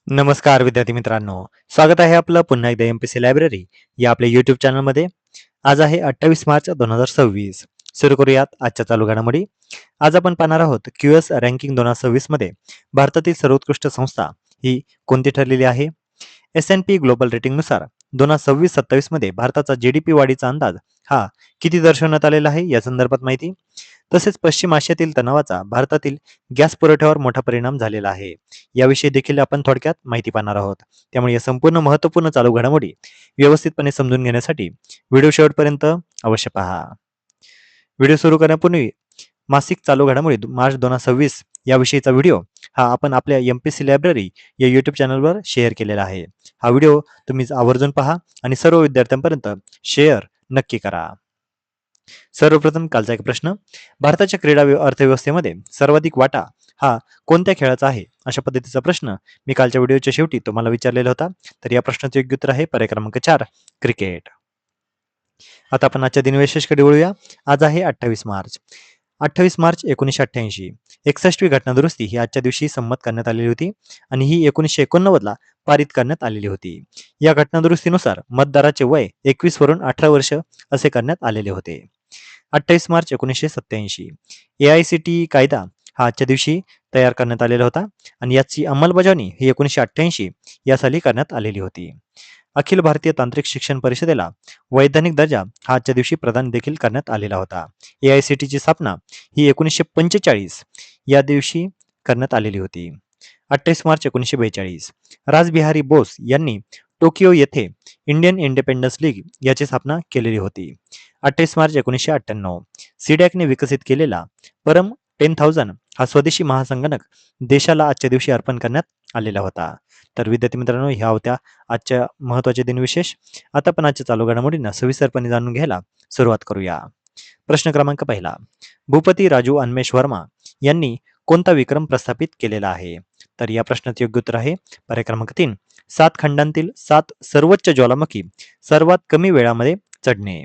नमस्कार विद्यार्थी मित्रांनो, स्वागत आहे आपलं पुन्हा एकदा एमपीसी लायब्ररी या आपल्या युट्यूब चॅनलमध्ये. आज आहे 28 मार्च 2026. सुरू करूयात आजच्या चालू घडामोडी. आज आपण पाहणार आहोत क्यूएस रँकिंग 2026 मध्ये भारतातील सर्वोत्कृष्ट संस्था ही कोणती ठरलेली आहे. S&P ग्लोबल रेटिंगनुसार 2026-27 मध्ये भारताचा जीडीपी वाढीचा अंदाज हा किती दर्शवण्यात आलेला आहे या संदर्भात माहिती. तसेच पश्चिम आशियातील तणावाचा भारतातील गॅस पुरवठ्यावर मोठा परिणाम झालेला आहे. याविषयी देखील आपण थोडक्यात माहिती पाहणार आहोत. त्यामुळे या संपूर्ण महत्त्वपूर्ण चालू घडामोडी व्यवस्थितपणे समजून घेण्यासाठी व्हिडिओ शेवटपर्यंत अवश्य पहा. व्हिडिओ सुरू करण्यापूर्वी मासिक चालू घडामोडी मार्च 2026 याविषयीचा व्हिडिओ हा आपण आपल्या एमपीसी लायब्ररी या युट्यूब चॅनलवर शेअर केलेला आहे. हा व्हिडिओ तुम्ही आवर्जून पहा आणि सर्व विद्यार्थ्यांपर्यंत शेअर नक्की करा. सर्वप्रथम कालचा एक प्रश्न. भारताच्या क्रीडा अर्थव्यवस्थेमध्ये सर्वाधिक वाटा हा कोणत्या खेळाचा आहे, अशा पद्धतीचा प्रश्न मी कालच्या व्हिडिओच्या शेवटी तुम्हाला विचारलेला होता. तर या प्रश्नाचे योग्य उत्तर आहे पर्याय क्रमांक 4 क्रिकेट. आता आपण आजच्या दिनविशेषकडे वळूया. आज आहे 28 मार्च. 28 मार्च 1988 61वी घटना दुरुस्ती ही आजच्या दिवशी संमत करण्यात आलेली होती आणि ही 1989 ला पारित करण्यात आलेली होती. या घटना दुरुस्तीनुसार मतदाराचे वय 21 वरून 18 वर्ष असे करण्यात आलेले होते. 28 मार्च 1987 AICTE कायदा हा आजच्या दिवशी तयार करण्यात आलेला होता आणि याची अंमलबजावणी ही 1988 या साली करण्यात आलेली होती. अखिल भारतीय तांत्रिक शिक्षण परिषदेला वैधानिक दर्जा हा आजच्या दिवशी प्रदान देखील करण्यात आलेला होता. AICTE स्थापना ही 1945 या दिवशी करण्यात आलेली होती. 28 मार्च 1942 रासबिहारी बोस यांनी टोकियो येथे इंडियन इंडिपेंडन्स लीग याची स्थापना केलेली होती. 28 मार्च 1998 सीडॅकने विकसित केलेला परम 10,000 हा स्वदेशी महासंगणक देशाला आजच्या दिवशी अर्पण करण्यात आलेला होता. तर विद्यार्थी मित्रांनो, ह्या होत्या आजच्या महत्त्वाचे दिनविशेष. आता पण आजच्या चालू घडामोडींना सविस्तरपणे जाणून घ्यायला सुरुवात करूया. प्रश्न क्रमांक पहिला. भूपती राजू अन्मेश वर्मा यांनी कोणता विक्रम प्रस्थापित केलेला आहे. तर या प्रश्नाचे योग्य उत्तर आहे पर्याय क्रमांक 3 7 खंडांतील 7 सर्वोच्च ज्वालामुखी सर्वात कमी वेळामध्ये चढणे.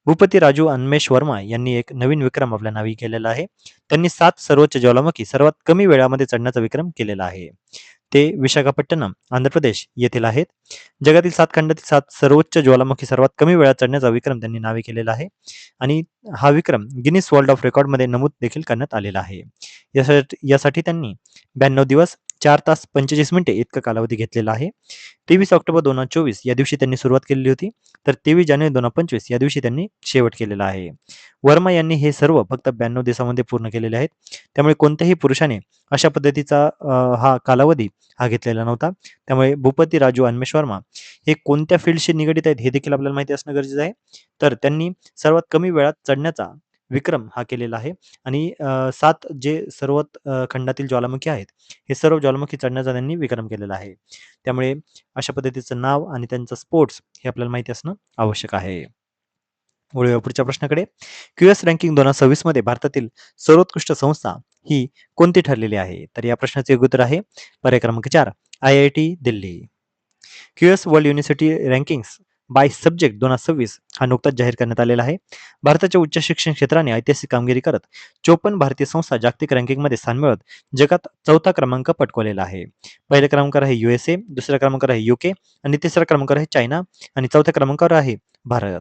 भूपती राजू अन्मेश वर्मा यांनी एक नवीन विक्रम आपल्या नावी केलेला आहे. त्यांनी 7 सर्वोच्च ज्वालामुखी सर्वात कमी वेळामध्ये चढण्याचा विक्रम केलेला आहे. ते विशाखापट्टणम आंध्र प्रदेश येथील आहेत. जगातील 7 खंडातील 7 सर्वोच्च ज्वालामुखी सर्वात कमी वेळात चढण्याचा विक्रम त्यांनी नावे केलेला आहे आणि हा विक्रम गिनीस वर्ल्ड ऑफ रेकॉर्डमध्ये नमूद देखील करण्यात आलेला आहे. यासाठी त्यांनी 92 दिवस 4 तास 45 मिनिटे इतका कालावधी घेतलेला आहे. 23 ऑक्टोबर 2024 या दिवशी त्यांनी सुरुवात केलेली होती, तर 23 जानेवारी 2025 या दिवशी त्यांनी शेवट केलेला आहे. वर्मा यांनी हे सर्व फक्त 92 दिवसामध्ये पूर्ण केलेले आहेत. त्यामुळे कोणत्याही पुरुषाने अशा पद्धतीचा हा कालावधी हा घेतलेला नव्हता. त्यामुळे भूपती राजू अन्मेश वर्मा हे कोणत्या फील्डशी निगडित आहेत हे देखील आपल्याला माहिती असणं गरजेचं आहे. तर त्यांनी सर्वात कमी वेळात चढण्याचा विक्रम हा केलेला आहे आणि 7 जे सर्वात खंडातील ज्वालामुखी आहेत, हे सर्व ज्वालामुखी चढण्याचा त्यांनी विक्रम केलेला आहे. त्यामुळे अशा पद्धतीचं नाव आणि त्यांचं स्पोर्ट्स हे आपल्याला माहिती असणं आवश्यक आहे. वळूया पुढच्या प्रश्नाकडे. क्यूएस रँकिंग 2026 मध्ये भारतातील सर्वोत्कृष्ट संस्था ही कोणती ठरलेली आहे. तर या प्रश्नाचे योग्य उत्तर आहे पर्याय क्रमांक 4 IIT Delhi. QS world university rankings by subject 2026 हा नुकताच जाहीर करण्यात आलेला आहे. भारताच्या उच्च शिक्षण क्षेत्राने ऐतिहासिक कामगिरी करत 54 भारतीय संस्था जागतिक रँकिंगमध्ये स्थान मिळवत जगात 4था क्रमांक पटकवलेला आहे. पहिल्या क्रमांकावर आहे USA, दुसऱ्या क्रमांकावर आहे UK आणि तिसऱ्या क्रमांकावर आहे चायना आणि चौथ्या क्रमांकावर आहे भारत.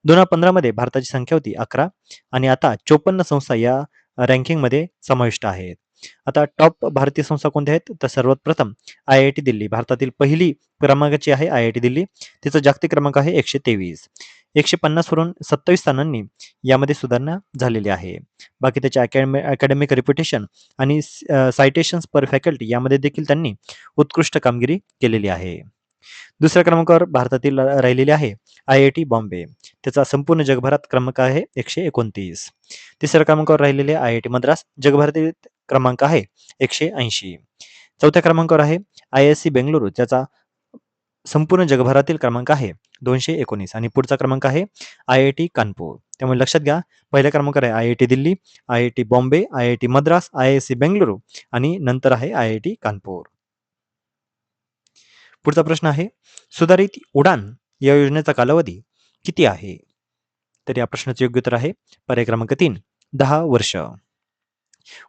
2015 मध्ये भारताची संख्या होती 11 आणि आता 54 संस्था या रँकिंगमध्ये समाविष्ट आहेत. आता टॉप भारतीय संस्था कोणत्या आहेत, तर सर्वात प्रथम IIT दिल्ली भारतातील पहिली क्रमांकाची आहे IIT दिल्ली. तिचा जागतिक क्रमांक आहे 123. 150 वरून 27 स्थानांनी यामध्ये सुधारणा झालेली आहे. बाकी त्याचे अकॅडमिक रेप्युटेशन आणि सायटेशन्स पर फॅकल्टी यामध्ये देखील त्यांनी उत्कृष्ट कामगिरी केलेली आहे. दुसऱ्या क्रमांकावर भारतातील राहिलेले आहे IIT बॉम्बे. त्याचा संपूर्ण जगभरात क्रमांक आहे 129. तिसऱ्या क्रमांकावर राहिलेले IIT मद्रास, जगभरातील क्रमांक आहे 180. चौथ्या क्रमांकावर आहे IISc बेंगळुरू, ज्याचा संपूर्ण जगभरातील क्रमांक आहे 219 आणि पुढचा क्रमांक आहे IIT कानपूर. त्यामुळे लक्षात घ्या, पहिल्या क्रमांकावर आहे IIT Delhi, IIT Bombay, IIT Madras, IISc Bengaluru आणि नंतर आहे IIT कानपूर. पुढचा प्रश्न आहे, सुधारित उडान या योजनेचा कालावधी किती आहे. तर या प्रश्नाचे योग्य उत्तर आहे पर्याय क्रमांक 3 10 वर्ष.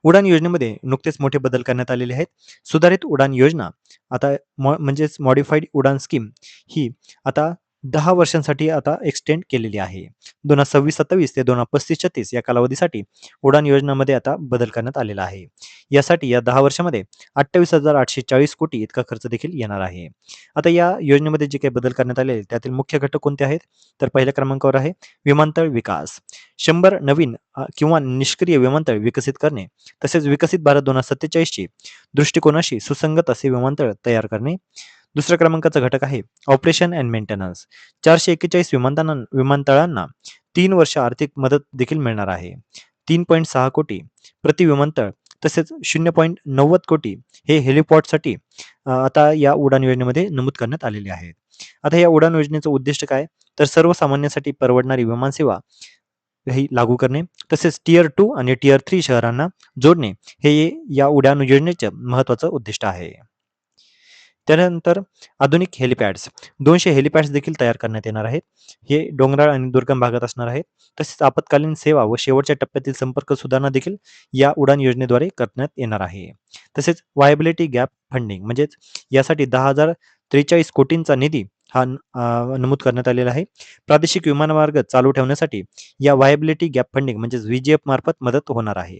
उडान योजनेमध्ये नुकतेच मोठे बदल करण्यात आलेले आहेत. सुधारित उडान योजना आता म्हणजेच मॉडिफाईड उडान स्कीम ही आता 10 वर्षांसाठी आता एक्सटेंड केलेली आहे. 2026-27 ते 2035-36 या कालावधीसाठी उडान योजनामध्ये आता बदल करण्यात आलेला आहे. यासाठी या 10 वर्षामध्ये 28,840 कोटी इतका खर्च देखील येणार आहे. आता या योजनेमध्ये जे काही बदल करण्यात आले त्यातील मुख्य घटक कोणते आहेत? तर पहिल्या क्रमांकावर आहे विमानतळ विकास. 100 नवीन किंवा निष्क्रिय विमानतळ विकसित करणे, तसेच विकसित भारत 2047 ची दृष्टिकोनाशी सुसंगत असे विमानतळ तयार करणे. दुसऱ्या क्रमांकाचा घटक आहे ऑपरेशन अँड मेंटेनन्स. 441 विमानतळांना 3 वर्ष आर्थिक मदत देखील मिळणार आहे. 3.6 कोटी प्रति विमानतळ तसेच 0.90 कोटी हे हेलिपॉडसाठी आता या उडान योजनेमध्ये नमूद करण्यात आलेले आहेत. आता या उडान योजनेचं उद्दिष्ट काय? तर सर्वसामान्यांसाठी परवडणारी विमानसेवा ही लागू करणे, तसेच टियर 2 आणि टियर 3 शहरांना जोडणे हे या उडान योजनेचे महत्त्वाचं उद्दिष्ट आहे. त्यानंतर आधुनिक हेलिपॅड्स 200 हेलिपॅड्स देखील तयार करण्यात येणार आहेत. हे डोंगराळ आणि दुर्गम भागात असणार आहेत. तसेच आपत्कालीन सेवा व शेवटच्या टप्प्यातील संपर्क सुधारणा देखील या उडान योजनेद्वारे करण्यात येणार आहे. तसेच व्हायबिलिटी गॅप फंडिंग म्हणजेच यासाठी 10,043 कोटींचा निधी हा नमूद करण्यात आलेला आहे. प्रादेशिक विमानमार्ग चालू ठेवण्यासाठी या व्हायबिलिटी गॅप फंडिंग म्हणजेच व्हीजीएफ मार्फत मदत होणार आहे.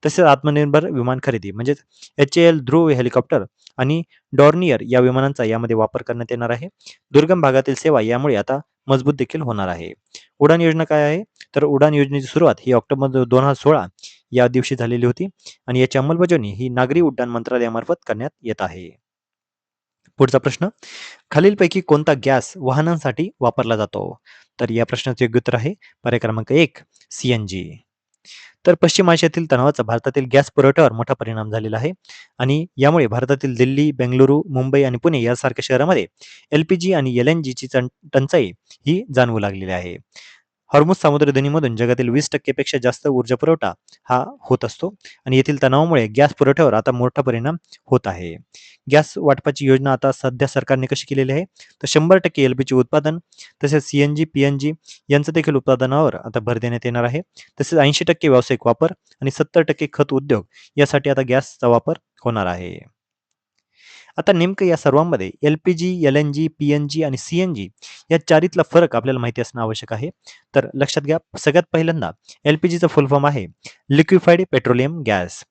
तसेच आत्मनिर्भर विमान खरेदी म्हणजेच HAL ध्रुव हेलिकॉप्टर आणि डॉर्नियर या विमानांचा यामध्ये वापर करण्यात येणार आहे. दुर्गम भागातील सेवा यामुळे आता मजबूत देखील होणार आहे. उडान योजना काय आहे? तर उडान योजनेची सुरुवात ही ऑक्टोबर 2016 या दिवशी झालेली होती आणि याची अंमलबजावणी ही नागरी उड्डाण मंत्रालयामार्फत करण्यात येत आहे. पुढचा प्रश्न, खालीलपैकी कोणता गॅस वाहनांसाठी वापरला जातो? तर या प्रश्नाचे योग्य उत्तर आहे पर्याय क्रमांक 1 CNG. तर पश्चिम आशियातील तणावाचा भारतातील गॅस पुरवठ्यावर मोठा परिणाम झालेला आहे आणि यामुळे भारतातील दिल्ली, बेंगळुरू, मुंबई आणि पुणे यासारख्या शहरामध्ये LPG आणि LNGची टंचाई ही जाणवू लागलेली आहे. हॉर्मुझ सामुद्रधुनीमधून जगातील 20% पेक्षा जास्त ऊर्जा पुरवठा हा होत असतो आणि येथील तणावामुळे गॅस पुरवठ्यावर आता मोठा परिणाम होत आहे. गॅस वाटपाची योजना आता सध्या सरकारने कशी केलेली आहे? तर 100% LPG उत्पादन तसेच CNG, PNG यांचं देखील उत्पादनावर आता भर देण्यात येणार आहे. तसेच 80% व्यावसायिक वापर आणि 70% खत उद्योग यासाठी आता गॅसचा वापर होणार आहे. आता नेमकं या सर्वांमध्ये LPG, LNG, PNG आणि CNG या चारीतला फरक आपल्याला माहिती असणं आवश्यक आहे. तर लक्षात घ्या, सगळ्यात पहिल्यांदा LPGचा फुल फॉर्म आहे लिक्विफाईड पेट्रोलियम गॅस.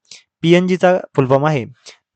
PNGचा फुल फॉर्म आहे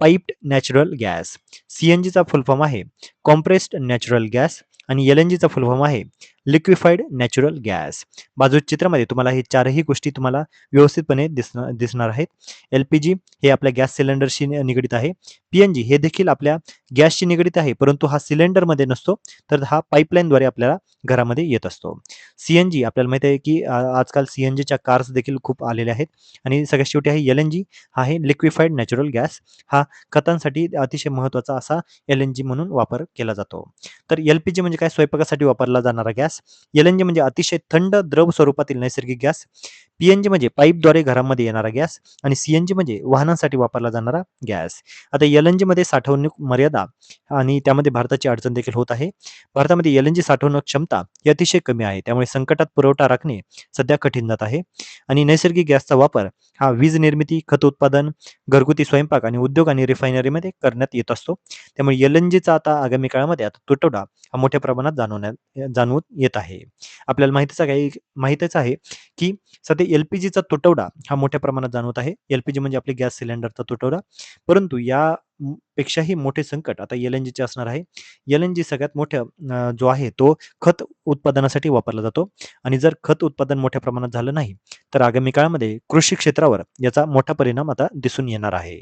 पाइप्ड नॅचरल गॅस. CNGचा फुल फॉर्म आहे कॉम्प्रेस्ड नॅचरल गॅस आणि LNGचा फुल फॉर्म आहे लिक्विफाईड नॅचरल गॅस. बाजू चित्रामध्ये तुम्हाला हे चारही गोष्टी तुम्हाला व्यवस्थितपणे दिसणार आहेत. LPG हे आपल्या गॅस सिलेंडरशी निगडित आहे. PNG हे देखील आपल्या गॅसशी निगडित आहे, परंतु हा सिलेंडरमध्ये नसतो, तर हा पाईपलाईनद्वारे आपल्याला घरामध्ये येत असतो. CNG आपल्याला माहिती आहे की आजकाल CNGच्या कार्स देखील खूप आलेल्या आहेत आणि सगळ्यात शेवटी आहे LNG हा आहे लिक्विफाईड नॅचरल गॅस. हा खतांसाठी अतिशय महत्त्वाचा असा LNG म्हणून वापर केला जातो. तर LPG म्हणजे काय? स्वयंपाकासाठी वापरला जाणारा गॅस. LNG म्हणजे अतिशय थंड द्रव स्वरूपातील नैसर्गिक गॅस. PNG म्हणजे पाईपद्वारे घरामध्ये येणारा गॅस आणि CNG म्हणजे वाहनांसाठी वापरला जाणारा गॅस. आता LNG मध्ये साठवणूक मर्यादा आणि त्यामध्ये भारताची अडचण देखील होत आहे. भारतामध्ये LNG साठवणूक क्षमता ही अतिशय कमी आहे. त्यामुळे संकटात पुरवठा राखणे सध्या कठीण जात आहे आणि नैसर्गिक गॅसचा वापर हा वीज निर्मिती, खत उत्पादन, घरगुती स्वयंपाक आणि उद्योग आणि रिफायनरीमध्ये करण्यात येत असतो. त्यामुळे LNGचा आता आगामी काळामध्ये आता तुटवडा हा मोठ्या प्रमाणात जाणवून येत आहे. आपल्याला माहितीच आहे की सध्या LPGचा तुटवडा हा मोठ्या प्रमाणात जाणवत आहे. LPG म्हणजे आपली गॅस सिलेंडरचा तुटवडा. परंतु या पेक्षाही मोठे संकट आता LNGचे असणार आहे. LNG सगळ्यात मोठा जो आहे तो खत उत्पादनासाठी वापरला जातो आणि जर खत उत्पादन मोठ्या प्रमाणात झालं नाही, तर आगामी काळामध्ये कृषी क्षेत्रावर याचा मोठा परिणाम आता दिसून येणार आहे.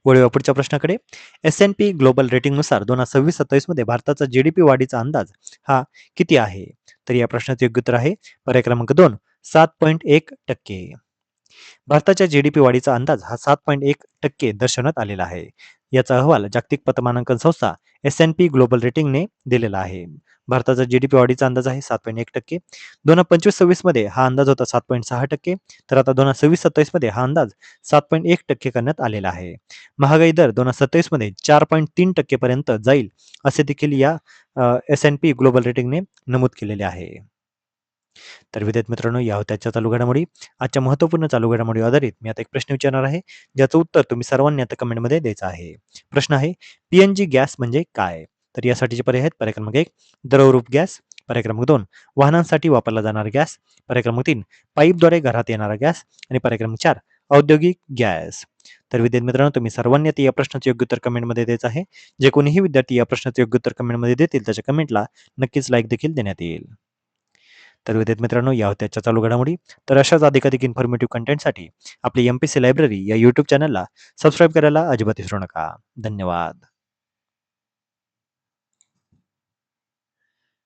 वळूया पुढच्या प्रश्नाकडे. S&P ग्लोबल रेटिंगनुसार 2026-27 मध्ये भारताचा GDP वाढीचा अंदाज हा किती आहे? तर या प्रश्नाचे योग्य उत्तर आहे पर्याय क्रमांक 2 7.1%. भारताच्या GDP वाढीचा अंदाज हा 7.1% दर्शवण्यात आलेला आहे. याचा अहवाल जागतिक पतमानांकन संस्था S&P ग्लोबल रेटिंगने दिलेला आहे. भारताचा GDP वाढीचा अंदाज आहे 7.1%. 2025-26 मध्ये हा अंदाज होता 7.6%. तर आता 2026-27 मध्ये हा अंदाज 7.1% करण्यात आलेला आहे. महागाई दर 2027 मध्ये 4.3% पर्यंत जाईल असे देखील या S&P ग्लोबल रेटिंगने नमूद केलेले आहे. तर विद्यार्थी मित्रांनो, या होत्या आजच्या चालू घडामोडी. आजच्या महत्त्वपूर्ण चालू घडामोडीवर आधारित मी आता एक प्रश्न विचारणार आहे, ज्याचं उत्तर तुम्ही सर्वांनी आता कमेंटमध्ये द्यायचं आहे. प्रश्न आहे, पी गॅस म्हणजे काय? तर यासाठीचे पर्याय आहेत: पर्याय क्रमांक 1 द्रवरूप गॅस, पर्याय क्रमांक 2 वाहनांसाठी वापरला जाणारा गॅस, पर्याय क्रमांक 3 पाईपद्वारे घरात येणारा गॅस आणि पर्याय क्रमांक 4 औद्योगिक गॅस. तर विद्यार्थी मित्रांनो, तुम्ही सर्वांनी आता या प्रश्नाचे योग्य उत्तर कमेंटमध्ये द्यायचं आहे. जे कोणीही विद्यार्थी या प्रश्नाचे योग्य उत्तर कमेंटमध्ये देतील, त्याच्या कमेंटला नक्कीच लाईक देखील देण्यात येईल. तर विद्यार्थी मित्रांनो, या होत्या आजच्या चालू घडामोडी. तर अशाच अधिकाधिक इन्फॉर्मेटिव्ह कंटेंटसाठी आपली एम-पी-सी लायब्ररी या यूट्यूब चॅनलला सबस्क्राईब करायला अजिबात विसरू नका. धन्यवाद.